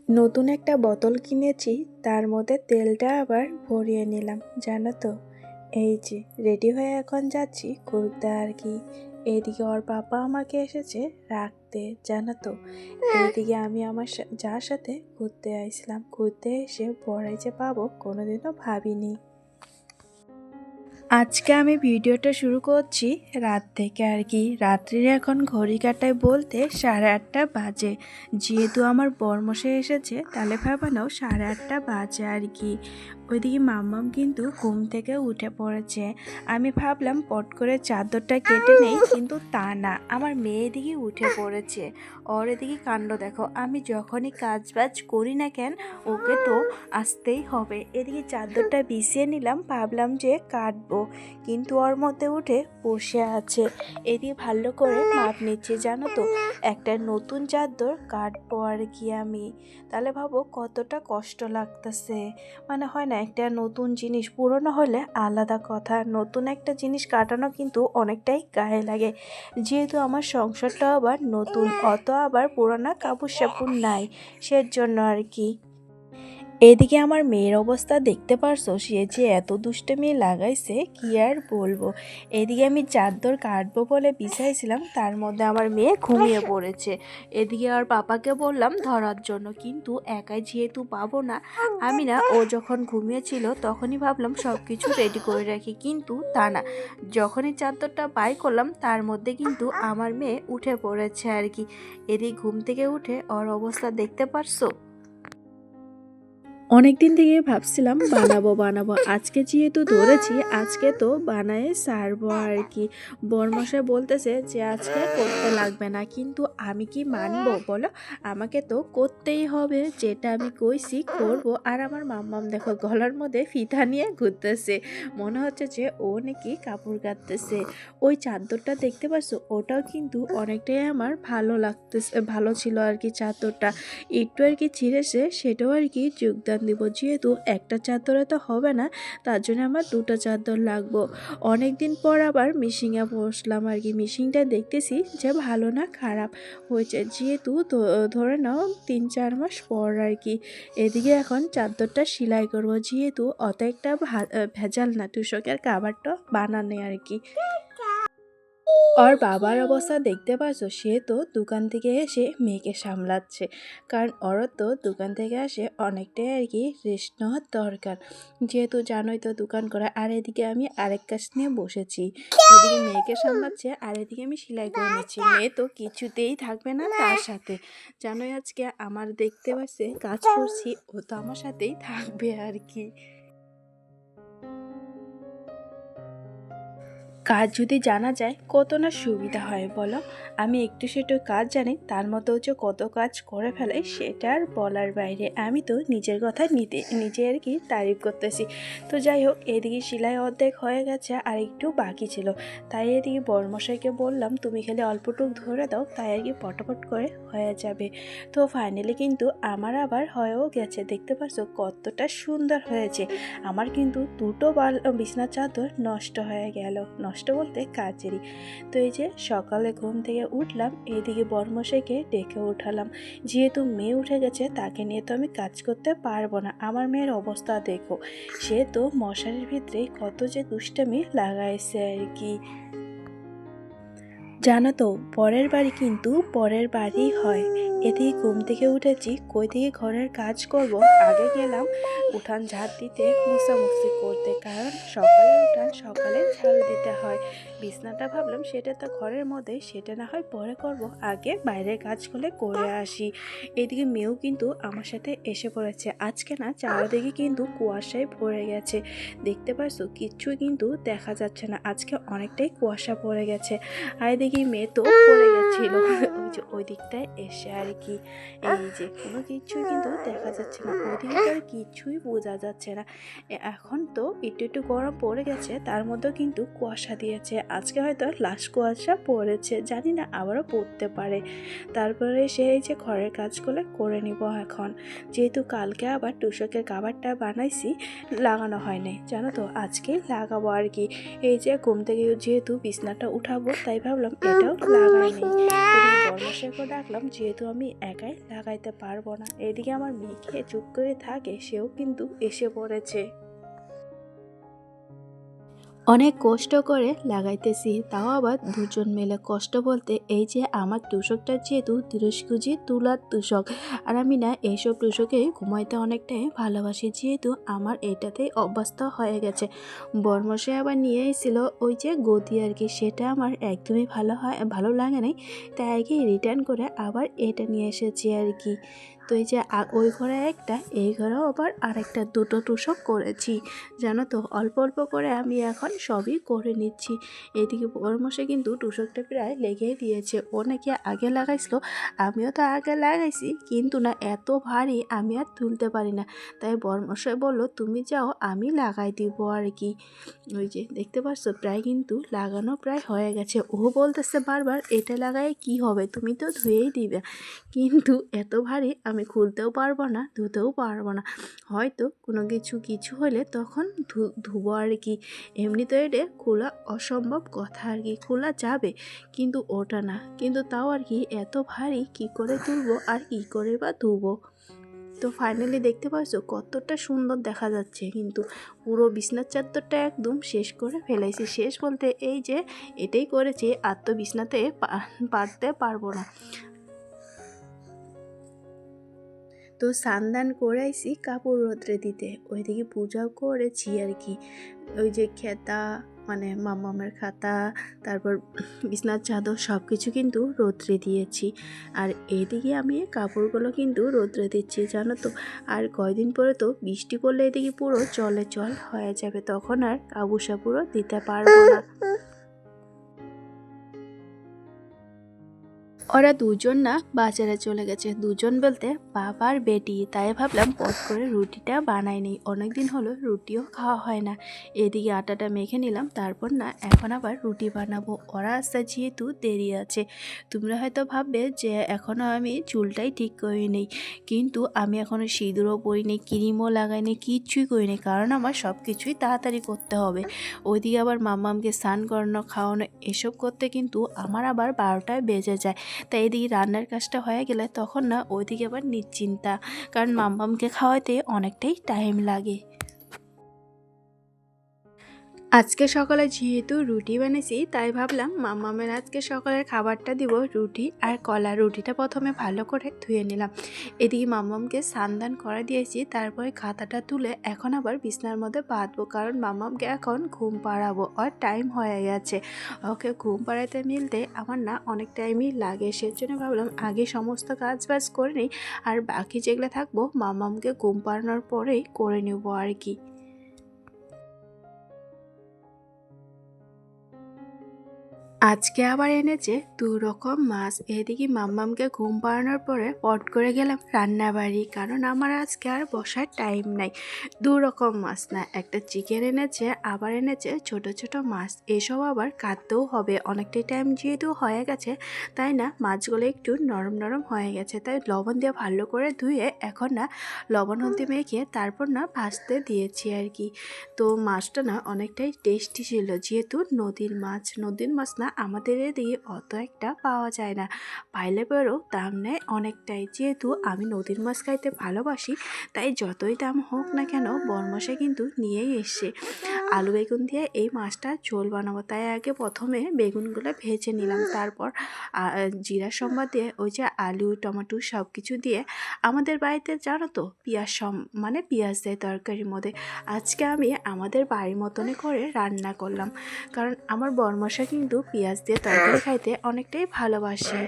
নতুন একটা বোতল কিনেছি, তার মধ্যে তেলটা আবার ভরিয়ে নিলাম। জানো তো, এই যে রেডি হয়ে এখন যাচ্ছি ঘুরতে আর কি। এইদিকে ওর পাপা আমাকে এসেছে রাখতে, জানো তো। এইদিকে আমি আমার যার সাথে ঘুরতে আইছিলাম, ঘুরতে এসে পরে যে পাবো কোনোদিনও ভাবিনি। আজকে আমি ভিডিওটা শুরু করছি রাত থেকে আর কি। রাত্রির এখন ঘড়ি কাটায় বলতে 8:30 বাজে। যেহেতু আমার বরমশাই এসেছে, তাহলে ভাবানো 8:30 বাজে আর কি। ওইদিকে মাম্মাম কিন্তু ঘুম থেকে উঠে পড়েছে। আমি ভাবলাম পট করে চাদরটা কেটে নেই, কিন্তু তা না, আমার মেয়ে এদিকে উঠে পড়েছে। ওর এদিকে কাণ্ড দেখো, আমি যখনই কাজ বাজ করি না কেন ওকে তো আসতেই হবে। এদিকে চাদরটা বিছিয়ে নিলাম, ভাবলাম যে কাটবো, কিন্তু ওর মধ্যে উঠে বসে আছে। এদিকে ভালো করে মাপ নিচ্ছে, জানো তো, একটা নতুন চাদর কাটবো আর কি আমি। তাহলে ভাবো কতটা কষ্ট লাগতেছে। মানে হয় না, একটা নতুন জিনিস পুরনো হলে আলাদা কথা, নতুন একটা জিনিস কাটানো কিন্তু অনেকটাই গায়ে লাগে। যেহেতু আমার সংসারটা আবার নতুন, অত আবার পুরোনো কাপড় সাপুর নাই, সেজন্য আর কি। এদিকে আমার মেয়ের অবস্থা দেখতে পারছো, সে যে এত দুষ্টুমি লাগাইছে কি আর বলবো। এদিকে আমি চাদর কাটবো বলে বিছাইছিলাম, তার মধ্যে আমার মেয়ে ঘুমিয়ে পড়েছে। এদিকে আর পাপাকে বললাম ধরার জন্য, কিন্তু একাই যেহেতু পাবো না, আমি না, ও যখন ঘুমিয়েছিল তখনই ভাবলাম সব কিছু রেডি করে রাখি, কিন্তু তা না, যখনই চাদরটা বাই করলাম তার মধ্যে কিন্তু আমার মেয়ে উঠে পড়েছে আর কি। এদিকে ঘুম থেকে উঠে ওর অবস্থা দেখতে পারছো। অনেক দিন থেকে ভাবছিলাম বানাবো বানাবো, আজকে যেহেতু ধরেছি আজকে তো বানায় সারবো আর কি। বরমশাই বলতেছে যে আজকে করতে লাগবে না, কিন্তু আমি কি মানবো বলো, আমাকে তো করতেই হবে, যেটা আমি কইছি করব। আর আমার মাম্মাম দেখো গলার মধ্যে ফিতা নিয়ে ঘুরতেছে, মনে হচ্ছে যে ও নাকি কাপড় কাটতেছে। ওই চাদরটা দেখতে পাচ্ছ, ওটাও কিন্তু অনেকটাই আমার ভালো লাগতেছে, ভালো ছিল আর কি। চাদরটা একটু আর কি ছিঁড়েছে, সেটাও আর কি যোগদান দিব। যেহেতু একটা চাদরে তো হবে না, তার জন্য আমার দুটো চাদর লাগবো। অনেক দিন পর আবার মিশিংয়ে বসলাম আর কি। মিশিংটা দেখতেছি যে ভালো না খারাপ হয়েছে, যেহেতু ধরে নাও 3-4 মাস পর আর কি। এদিকে এখন চাদরটা সেলাই করব, যেহেতু অত একটা ভেজাল না, তুষকের কাভারটা বানানো আর কি। ওর বাবার অবস্থা দেখতে পাচ্ছ, সে তো দোকান থেকে এসে মেয়েকে সামলাচ্ছে, কারণ ওরও তো দোকান থেকে আসে অনেকটাই আর কি রেস্ট নেওয়ার দরকার, যেহেতু জানোই তো দোকান করা। আর এদিকে আমি আরেক কাজ নিয়ে বসেছি, এদিকে মেয়েকে সামলাচ্ছে আর এদিকে আমি সেলাই করে নিচ্ছি। মেয়ে তো কিছুতেই থাকবে না তার সাথে, জানোই আজকে আমার দেখতে পাচ্ছে কাজ করছি, ও তো আমার সাথেই থাকবে আর কি। কাজ যদি জানা যায় কত না সুবিধা হয় বলো। আমি একটু সেটু কাজ জানি, তার মতো হচ্ছে কত কাজ করে ফেলে সেটা আর বলার বাইরে। আমি তো নিজের কথা নিজে আর কি তারিফ করতেছি। তো যাই হোক, এদিকে সেলাই অর্ধেক হয়ে গেছে আর একটু বাকি ছিল, তাই এদিকে বড়মশাইকে বললাম তুমি খালি অল্পটুক ধরে দাও, তাই আর কি পটাপট করে হয়ে যাবে। তো ফাইনালি কিন্তু আমার আবার হয়েও গেছে, দেখতে পাচ্ছ কতটা সুন্দর হয়েছে। আমার কিন্তু দুটো বিছানার চাদর নষ্ট হয়ে গেল, নষ্ট বলতে কাচেরই। তো এই যে সকালে ঘুম থেকে উঠলাম, এইদিকে বরমশাইকে ডেকে উঠালাম, যেহেতু মেয়ে উঠে গেছে তাকে নিয়ে তো আমি কাজ করতে পারবো না। আমার মেয়ের অবস্থা দেখো, সে তো মশারির ভিতরে কত যে দুষ্টামি লাগাইছে আর কি। জানো তো, পরের বাড়ি কিন্তু পরের বাড়ি হয়। এদিকে ঘুম থেকে উঠেছি, কই থেকে ঘরের কাজ করব, আগে গেলাম উঠান ঝাড় দিতে, মুছামুছি করতে, কারণ সকালের উঠান সকালে ঝাড়ু দিতে হয়। বিছনাটা ভাবলাম সেটা তো ঘরের মধ্যে, সেটা না হয় পরে করব, আগে বাইরের কাজগুলো করে আসি। এদিকে মেয়েও কিন্তু আমার সাথে এসে পড়েছে। আজকে না চারিদিকে কিন্তু কুয়াশায় ভরে গেছে, দেখতে পাচ্ছ কিচ্ছু কিন্তু দেখা যাচ্ছে না, আজকে অনেকটাই কুয়াশা পড়ে গেছে। আর দেখি মেয়ে তো পড়ে গেছিল ওই যে ওই দিকটায় এসে আর কি। এই যে কোনো কিছুই কিন্তু দেখা যাচ্ছে না, ওইদিকে তো আর কিছুই বোঝা যাচ্ছে না। এখন তো একটু একটু গরম পড়ে গেছে, তার মধ্যেও কিন্তু কুয়াশা দিয়েছে, আজকে হয়তো লাস্ট কুয়াশা পড়েছে, জানি না আবারও পড়তে পারে। তারপরে সে এই যে ঘরের কাজগুলো করে নিব এখন, যেহেতু কালকে আবার তুষকের খাবারটা বানাইছি, লাগানো হয়নি, জানো তো আজকে লাগাবো আর কি। এই যে ঘুম থেকে যেহেতু বিছনাটা উঠাবো, তাই ভাবলাম এটাও লাগাই নেই। তো বর্মশাইকে ডাকলাম, যেহেতু আমি একাই লাগাইতে পারবো না। এদিকে আমার মেয়ে চুপ করে থাকে, সেও কিন্তু এসে পড়েছে। অনেক কষ্ট করে লাগাইতেছি, তাও আবার দুজন মিলে। কষ্ট বলতে এই যে আমার তুষকটা যেহেতু 30 কেজি তুলার তুষক, আর আমি না এইসব তুষকে ঘুমাইতে অনেকটাই ভালোবাসি, যেহেতু আমার এটাতেই অভ্যস্ত হয়ে গেছে। বর্মশাই আবার নিয়ে এসেছিল ওই যে গদি আর কি, সেটা আমার একদমই ভালো লাগে নাই, তাই আর কি রিটার্ন করে আবার এটা নিয়ে এসেছি আর কি। তো এই যে ওই ঘরে একটা, এই ঘরেও আবার আরেকটা, দুটো তুষক করেছি। জানো তো, অল্প অল্প করে আমি এখন সবই করে নিচ্ছি। এদিকে বড়মশাই কিন্তু তুষকটা প্রায় লেগেই দিয়েছে। ও নাকি আগে লাগাইছিল, আমিও তো আগে লাগাইছি, কিন্তু না এত ভারী আমি আর তুলতে পারি না। তাই বড়মশাই বললো, তুমি যাও, আমি লাগাই দিব আর কি। ওই যে দেখতে পাচ্ছ, প্রায় কিন্তু লাগানো প্রায় হয়ে গেছে। ও বলতেছে বারবার, এটা লাগাই কি হবে, তুমি তো ধুয়েই দিবে। কিন্তু এত ভারী আমি খুলতেও পারবো না, ধুতেও পারবো না। হয়তো কোনো কিছু হলে তখন ধুবো আর কি। এমনি তো এটা খোলা অসম্ভব কথা আর কি, খোলা যাবে কিন্তু ওটা না। কিন্তু তাও আর কি, এত ভারী কি করে তুলবো আর কি করে বা ধুবো। তো ফাইনালি দেখতে পাচ্ছ কতটা সুন্দর দেখা যাচ্ছে, কিন্তু পুরো বিছনার চাদরটা একদম শেষ করে ফেলেছি। শেষ বলতে এই যে এটাই করেছি, আর তো বিছনাতে পারতে পারবো না। তো স্নান করে আইসি কাপড় রোদ্রে দিতে, ওইদিকে পূজাও করেছি আর কি। ওই যে খেতা, মানে মামামের খাতা, তারপর বিছনার চাদর সব কিছু কিন্তু রোদ্রে দিয়েছি। আর এদিকে আমি কাপড়গুলো কিন্তু রোদ্রে দিচ্ছি, জানো তো। আর কয়দিন পরে তো বৃষ্টি পড়লে এদিকে পুরো জল হয়ে যাবে, তখন আর কাবুসা পুরো দিতে পারবো না। ওরা দুজন না বাজারে চলে গেছে, দুজন বলতে বাবা আর বেটি। তাই ভাবলাম পট করে রুটিটা বানাই নিই, অনেকদিন হলো রুটিও খাওয়া হয় না। এদিকে আটাটা মেখে নিলাম, তারপর না এখন আবার রুটি বানাবো। ওরা আসতে যেহেতু দেরি আছে। তোমরা হয়তো ভাববে যে এখনও আমি চুলটাই ঠিক করি নেই, কিন্তু আমি এখনও সিঁদুরও পরিনি, ক্রিমও লাগাইনি, কিচ্ছুই করিনি, কারণ আমার সব কিছুই তাড়াতাড়ি করতে হবে। ওইদিকে আবার মাম্মামকে স্নান করানো, খাওয়ানো, এসব করতে কিন্তু আমার আবার 12টায় বেজে যায়। তাই এদিকে রান্নার কাজটা হয়ে গেলে তখন না ওইদিকে আবার নিশ্চিন্তা, কারণ মাম্মামকে খাওয়াতে অনেকটাই টাইম লাগে। আজকে সকালে যেহেতু রুটি বানিয়েছি, তাই ভাবলাম মাম্মামের আজকে সকালের খাবারটা দিব রুটি আর কলা। রুটিটা প্রথমে ভালো করে ধুয়ে নিলাম। এদিকে মাম্মামকে স্নান করে দিয়েছি, তারপরে খাতাটা তুলে এখন আবার বিছনার মধ্যে বাঁধবো, কারণ মাম্মামকে এখন ঘুম পাড়াবো, আর টাইম হয়ে গেছে। ওকে ঘুম পাড়াতে মিলতে আমার না অনেক টাইমই লাগে, সেজন্য ভাবলাম আগে সমস্ত কাজ বাজ করে নিই, আর বাকি যেগুলো থাকবো মাম্মামকে ঘুম পাড়ানোর পরেই করে নেবো আর কি। আজকে আবার এনেছে 2 রকম মাছ। এদিকে মাম্মামকে ঘুম পাড়ানোর পরে পট করে গেলাম রান্নাবাড়ি, কারণ আমার আজকে আর বসার টাইম নাই। 2 রকম মাছ না, একটা চিকেন এনেছে, আবার এনেছে ছোট ছোট মাছ। এসব আবার কাটতেও হবে, অনেকটাই টাইম যেহেতু হয়ে গেছে, তাই না মাছগুলো একটু নরম নরম হয়ে গেছে, তাই লবণ দিয়ে ভালো করে ধুয়ে এখন না লবণ হলদি মেখে তারপর না ভাজতে দিয়েছি আর কি। তো মাছটা না অনেকটাই টেস্টি ছিল, যেহেতু নদীর মাছ না আমাদের এদিকে অত একটা পাওয়া যায় না, পাইলে পরেও দাম নেয় অনেকটাই। যেহেতু আমি নদীর মাছ খাইতে ভালোবাসি, তাই যতই দাম হোক না কেন বরমশাই কিন্তু নিয়েই এসছে। আলু বেগুন দিয়ে এই মাছটা ঝোল বানাবো, তাই আগে প্রথমে বেগুনগুলো ভেজে নিলাম, তারপর জিরা সম্বাদ দিয়ে ওই যে আলু টমেটো সব কিছু দিয়ে, আমাদের বাড়িতে জানো তো মানে পেঁয়াজ দেয় তরকারির মধ্যে। আজকে আমি আমাদের বাড়ির মতনই করে রান্না করলাম, কারণ আমার বরমশা কিন্তু পেঁয়াজ দিয়ে তরকারি খাইতে অনেকটাই ভালোবাসে।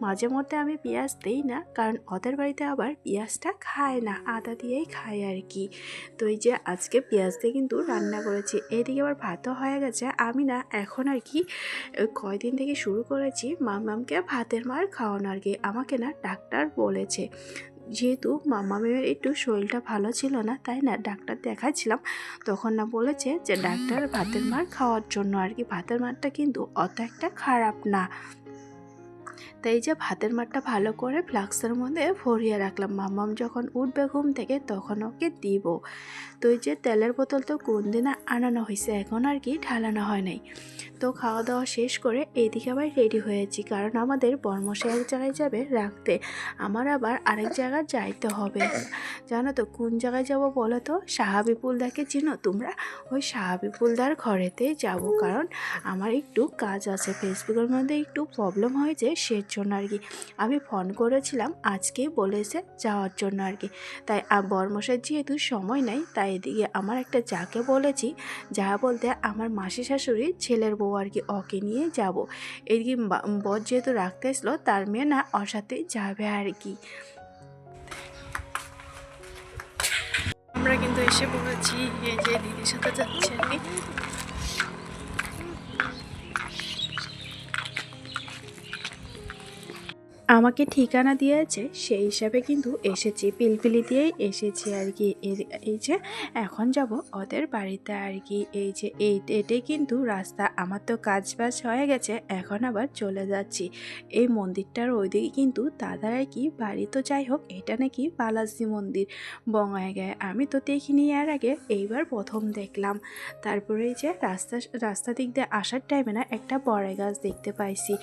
মাঝে মধ্যে আমি পেঁয়াজ দিই না, কারণ ওদের বাড়িতে আবার পেঁয়াজটা খায় না, আদা দিয়েই খায় আর কি। তো এই যে আজকে পেঁয়াজ দিয়ে কিন্তু রান্না করেছি। এদিকে আবার ভাতও হয়ে গেছে। আমি না এখন আর কি কয়দিন থেকে শুরু করেছি মামামকে ভাতের মার খাওয়ানো আর কি। আমাকে না ডাক্তার বলেছে, যেহেতু মামামের একটু শরীরটা ভালো ছিল না, তাই না ডাক্তার দেখাচ্ছিলাম, তখন না বলেছে যে ডাক্তার ভাতের মার খাওয়ার জন্য আর কি। ভাতের মারটা কিন্তু অত একটা খারাপ না। তো এই যে ভাতের মাঠটা ভালো করে ফ্লাক্সের মধ্যে ভরিয়ে রাখলাম, মাম্মাম যখন উঠবে ঘুম থেকে তখন ওকে দিব। তো এই যে তেলের বোতল তো কোন দিন আনানো হয়েছে, এখন আর কি ঢালানো হয় নাই। তো খাওয়া দাওয়া শেষ করে এইদিকে আবার রেডি হয়েছি, কারণ আমাদের বর্মশাই এক জায়গায় যাবে রাখতে, আমার আবার আরেক জায়গায় যাইতে হবে। জানো তো কোন জায়গায় যাব বলো তো? সাহাবিপুলদাকে চিনো তোমরা? ওই সাহাবিপুলদার ঘরেতেই যাব, কারণ আমার একটু কাজ আছে, ফেসবুকের মধ্যে একটু প্রবলেম হয়েছে, সেজন্য আর কি। আমি ফোন করেছিলাম, আজকেই বলেছে যাওয়ার জন্য আর কি। তাই বর্মশাইয়ের যেহেতু সময় নাই, তাই এদিকে আমার একটা যাকে বলেছি, যা বলতে আমার মাসি শাশুড়ির ছেলের বউ আর কি, ওকে নিয়ে যাব। এদিকে বর যেহেতু রাখতে আসলো, তার মেয়ে না ওর সাথে যাবে আর কি। আমরা কিন্তু এসে পড়েছি, এই যে দিদির সাথে যাচ্ছি আর কি। আমাকে ঠিকানা দিয়েছে, সেই হিসাবে কিন্তু এসেছি, পিলপিলি দিয়েই এসেছি আর কি। এই যে এখন যাব ওদের বাড়িতে আর কি। এই যে এটাই কিন্তু রাস্তা। আমার তো কাজ বাজ হয়ে গেছে, এখন আবার চলে যাচ্ছি। এই মন্দিরটার ওইদিকে কিন্তু দাদার আর কি বাড়ি। তো যাই হোক, এটা নাকি বালাজি মন্দির বঙ্গাইগাঁয়ে, আমি তো দেখিনি এর আগে, এইবার প্রথম দেখলাম। তারপরে এই যে রাস্তা দিক দিয়ে আসার টাইমে না একটা বড়াই গাছ দেখতে পাইছি।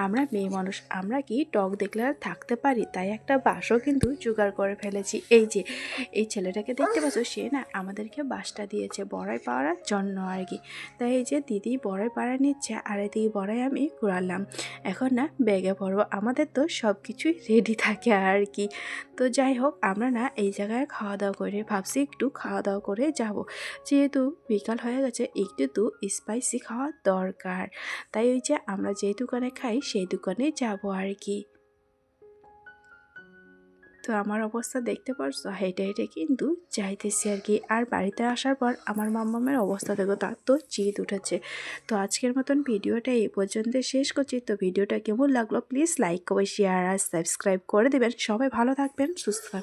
আমরা মেয়ে মানুষ, আমরা কি টক দেখলে আর থাকতে পারি, তাই একটা বাঁশও কিন্তু জোগাড় করে ফেলেছি। এই যে এই ছেলেটাকে দেখতে পাচ্ছ, সে না আমাদেরকে বাঁশটা দিয়েছে বড়াই পাড়ার জন্য আর কি। তাই এই যে দিদি বড়াই পাড়া নিচ্ছে, আর এদিকে বড়াই আমি কুড়ালাম। এখন না ব্যাগে পড়বো, আমাদের তো সব কিছুই রেডি থাকে আর কি। তো যাই হোক, আমরা না এই জায়গায় খাওয়া দাওয়া করে ভাবছি একটু খাওয়া দাওয়া করে যাব, যেহেতু বিকাল হয়ে গেছে, একটু তো স্পাইসি খাওয়া দরকার। তাই ওই যে আমরা যে দোকানে খাই সেই দোকানে যাব আর কি। তো আমার অবস্থা দেখতে পারছো, হেঁটে হেঁটে কিন্তু যাইতেছি আর কি। আর বাড়িতে আসার পর আমার মাম্মামের অবস্থা দেখো, তার তো জিদ উঠেছে। তো আজকের মতন ভিডিওটা এই পর্যন্ত শেষ করছি। তো ভিডিওটা কেমন লাগলো প্লিজ লাইক করে শেয়ার আর সাবস্ক্রাইব করে দেবেন। সবাই ভালো থাকবেন, সুস্থ থাকবেন।